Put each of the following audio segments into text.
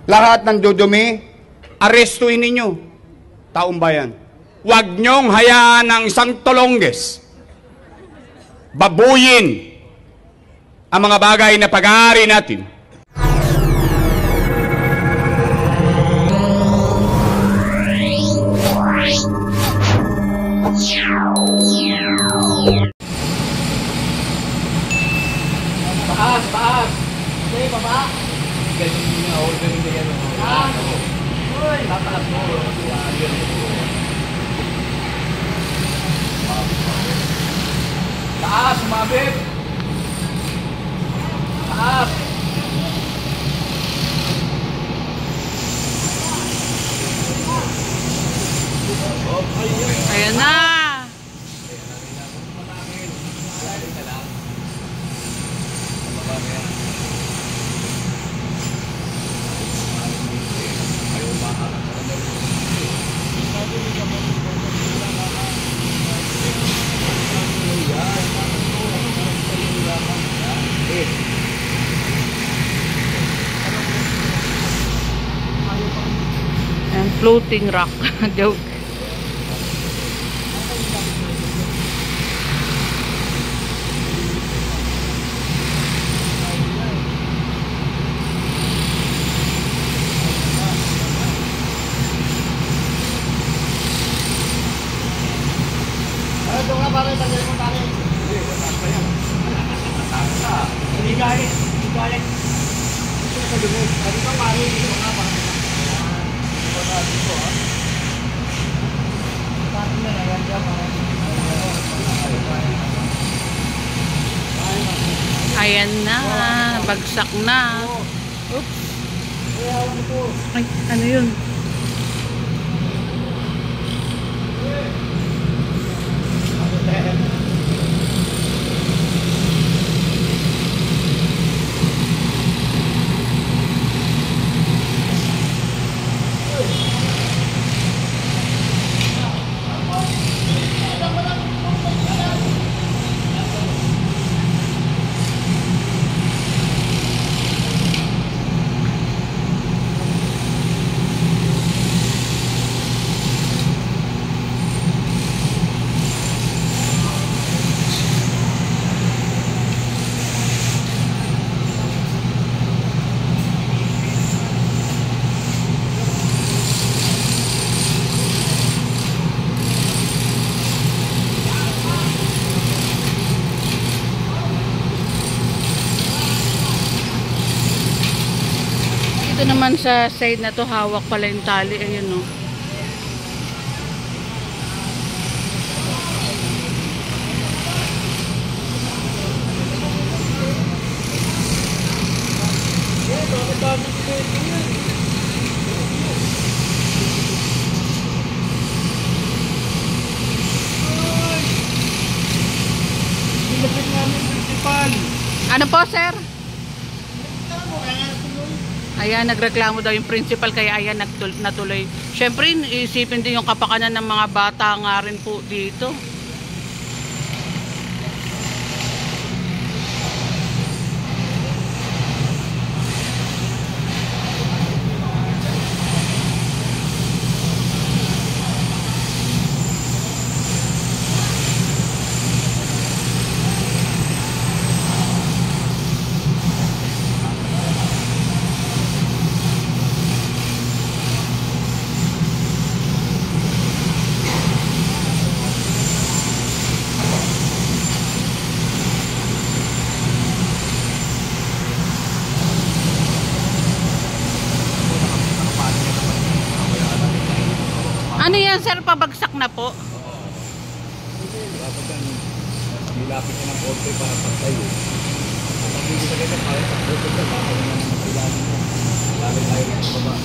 Lahat ng dudumi, arestuin ninyo. Taong bayan. Huwag niyong hayaan ng isang tolongges. Babuyin ang mga bagay na pag-aari natin. Taas! Okay, baba! Ganun yung order nila yan. Uy! Tataas mo. Taas! Sumabit! Taas! Ayan na! And floating rock. Joke. Ito nga pare, tanggalin mo pare. Hindi, mataas pa yan. Mataas pa. Hindi galit. Hindi galit. Ito sa dugo. Sabi ko pare, ito nga pare. Ito nga dito ha. Pare na yan dyan pare. Ayan na. Bagsak na. Oops. Ay, ano yun? Ito naman sa side na to, hawak pala yung tali. Ayun o. Ano po, sir? Ayan, nagreklamo daw yung principal, kaya ayan, natuloy. Siyempre, isipin din yung kapakanan ng mga bata nga rin po dito. Ano yan, sir? Pabagsak na po? Dapat yan, nilapit niya ng korte para pagtayo. At ang hindi sa ganyan, para sa korte ka, baka naman ang kailangan mo. Lalo tayo ng baba.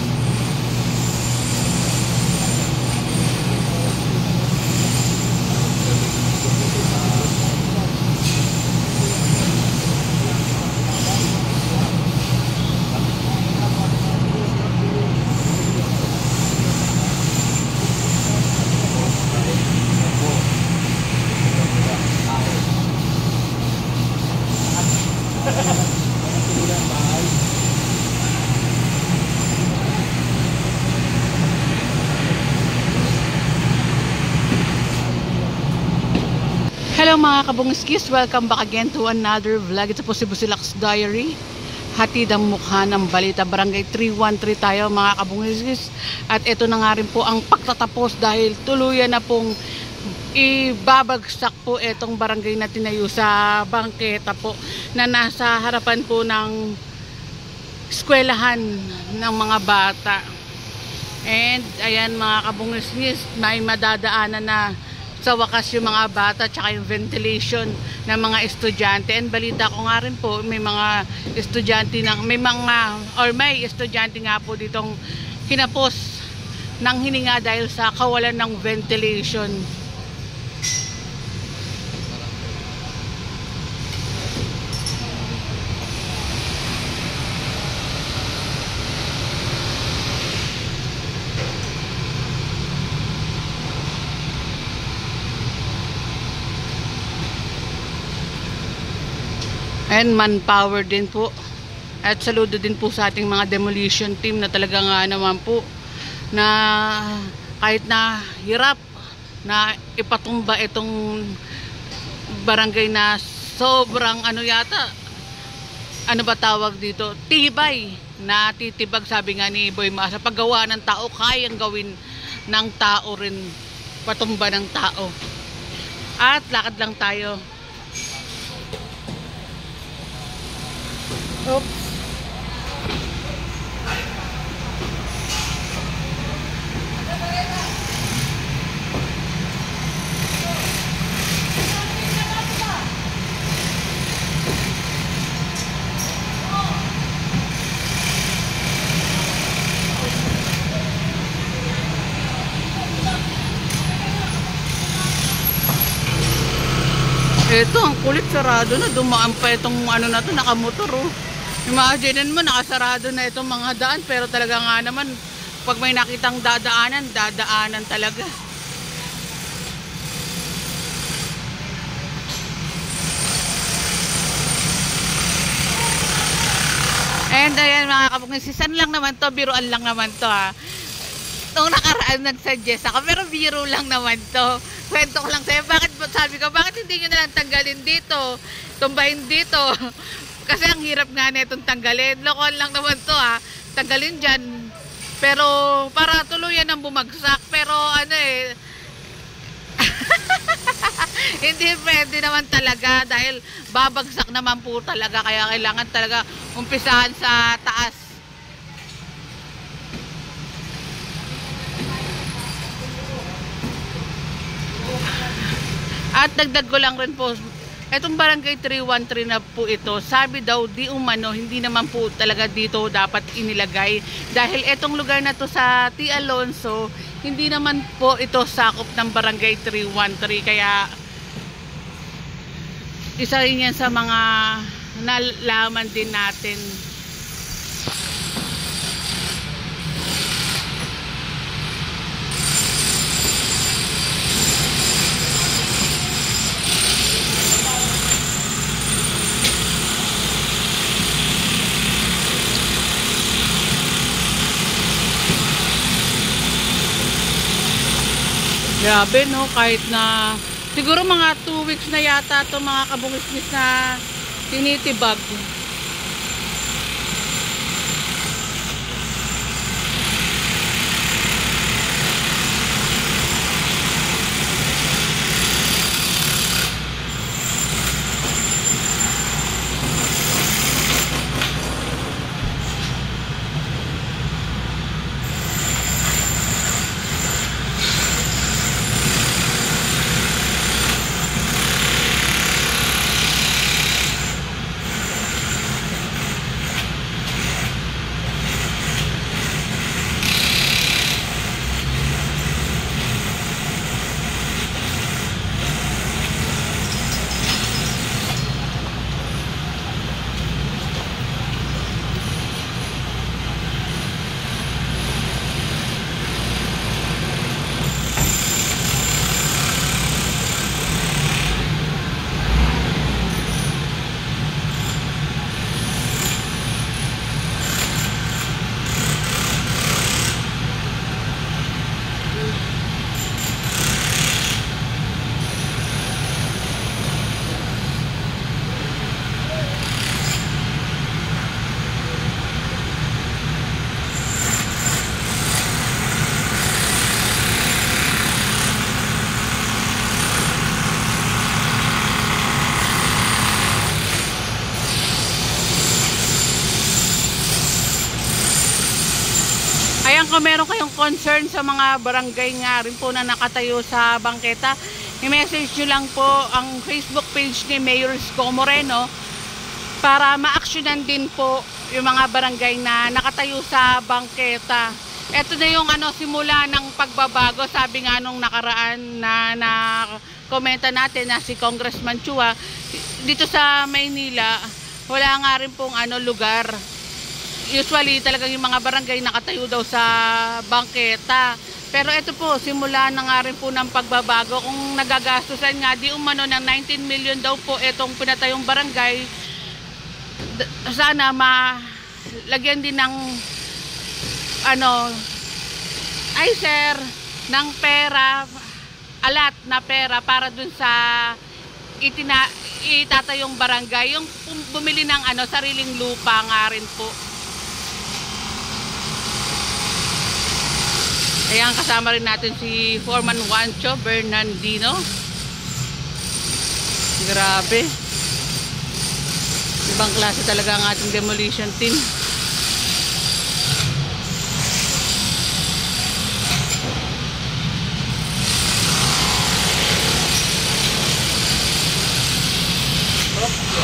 Hello mga kabungiskis, welcome back again to another vlog. Ito po si Busilak's Diary. Hatid ang mukha ng balita. Barangay 313 tayo mga kabungiskis. At ito na nga rin po ang pagtatapos dahil tuluyan na pong ibabagsak po itong barangay na tinayo sa bangketa po na nasa harapan po ng eskwelahan ng mga bata. And ayan mga kabungiskis, may madadaanan na sa wakas yung mga bata tsaka yung ventilation ng mga estudyante. And balita ko nga rin po may mga estudyante may estudyante nga po ditong kinapos ng hininga dahil sa kawalan ng ventilation. And manpower din po. At saludo din po sa ating mga demolition team na talaga nga naman po na kahit na hirap na ipatumba itong barangay na sobrang ano ba tawag dito? Tibay. Na titibag, sabi nga ni Boy Ma, sa paggawa ng tao, kayang gawin ng tao rin, patumba ng tao. At lakad lang tayo. Oops. Ito, ang kulit, sarado na. Dumaan pa itong na to, nakamotor oh. Imagine mo, nakasarado na itong mga daan, pero talaga nga naman, pag may nakitang dadaanan talaga. And ayan mga kabungisisan lang naman to, biruan lang naman to ha. Nung nakaraan nag-suggest ako, pero biro lang naman to. Kwento ko lang sa'yo, sabi ko, bakit hindi nyo nalang tanggalin dito, tumbahin dito? Kasi ang hirap nga na itong tanggalin. Lokal lang naman to ha. Tanggalin dyan. Pero para tuluyan ang bumagsak. Pero hindi pwede naman talaga. Dahil babagsak naman po talaga. Kaya kailangan talaga umpisahan sa taas. At dagdag ko lang rin po, etong barangay 313 na po ito, sabi daw di umano, hindi naman po talaga dito dapat inilagay. Dahil etong lugar na to sa T. Alonso, hindi naman po ito sakop ng barangay 313. Kaya isa rin yan sa mga nalaman din natin. Grabe no, kahit na siguro mga 2 weeks na yata ito mga kabungisnis na tinitibag. Ayan, kung meron kayong concern sa mga barangay nga rin po na nakatayo sa bangketa, i-message nyo lang po ang Facebook page ni Mayor Isko Moreno para ma-actionan din po yung mga barangay na nakatayo sa bangketa. Ito na yung simula ng pagbabago. Sabi nga nung nakaraan na komenta natin na si Congressman Chua, dito sa Maynila, wala nga rin pong lugar. Usually talagang yung mga barangay nakatayo daw sa bangketa. Pero ito po, simula na nga rin po ng pagbabago. Kung nagagastusan nga, di umano ng 19 million daw po itong pinatayong barangay, sana malagyan din ng sir, ng pera, alat na pera para dun sa itatayong barangay, yung bumili ng sariling lupa nga rin po. Ayan, kasama rin natin si Foreman Juancho Bernardino. Grabe. Ibang klase talaga ang ating demolition team.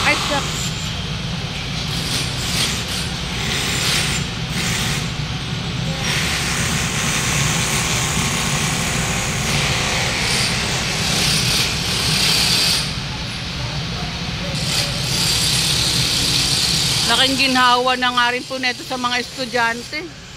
Ay, shucks. Laking ginhawa na nga rin po neto sa mga estudyante.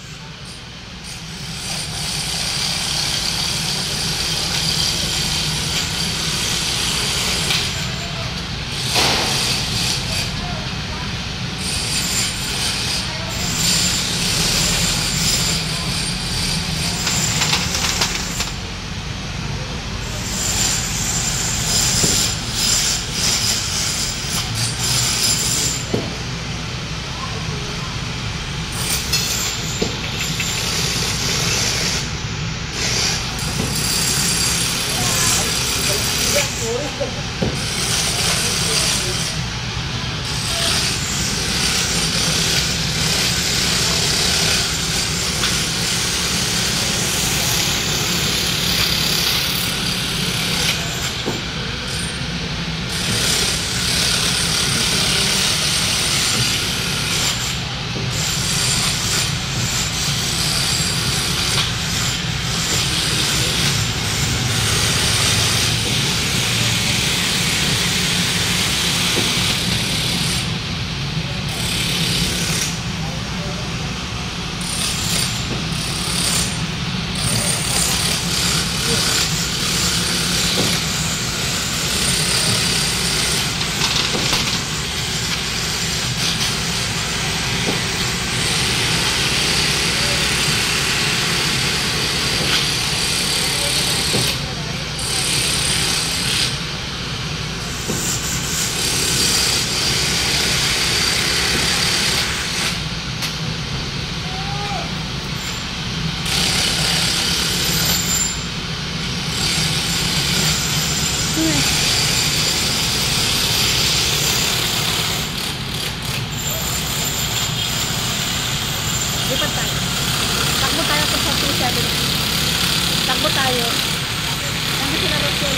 Lipat tayo. Takbo tayo sa 270. Takbo tayo. Nandito sila Rachel.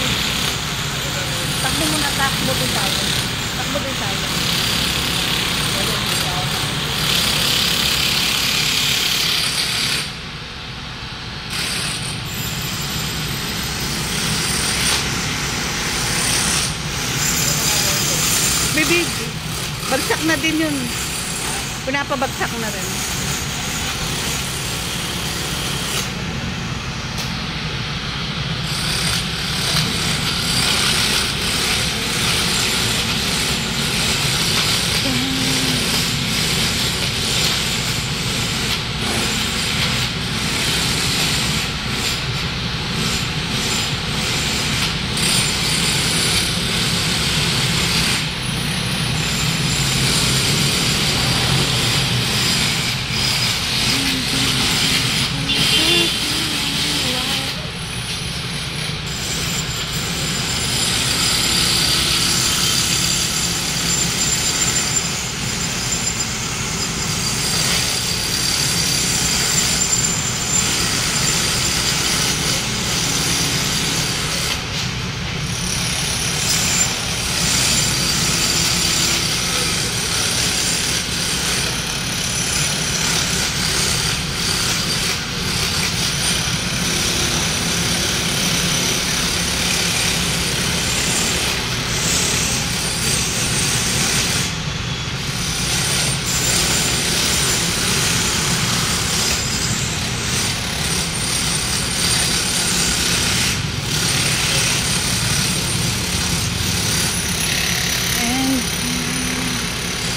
Takbo muna, takbo din tayo. Takbo din tayo. Bibig, bagsak na din yun. Pinapabagsak na rin.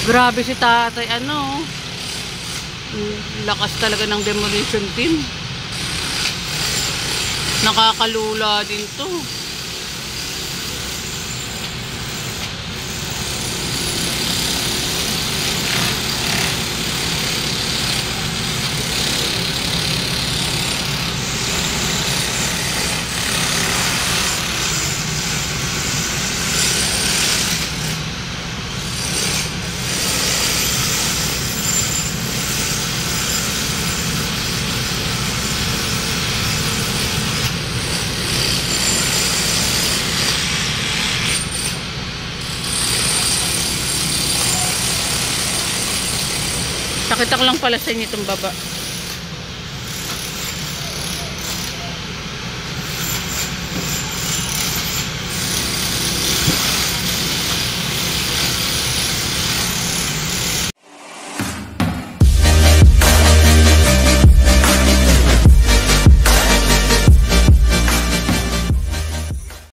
Grabe si tatay, ano. Lakas talaga ng demolition team. Nakakalula din to. Nakita ko lang pala sa inyo itong baba.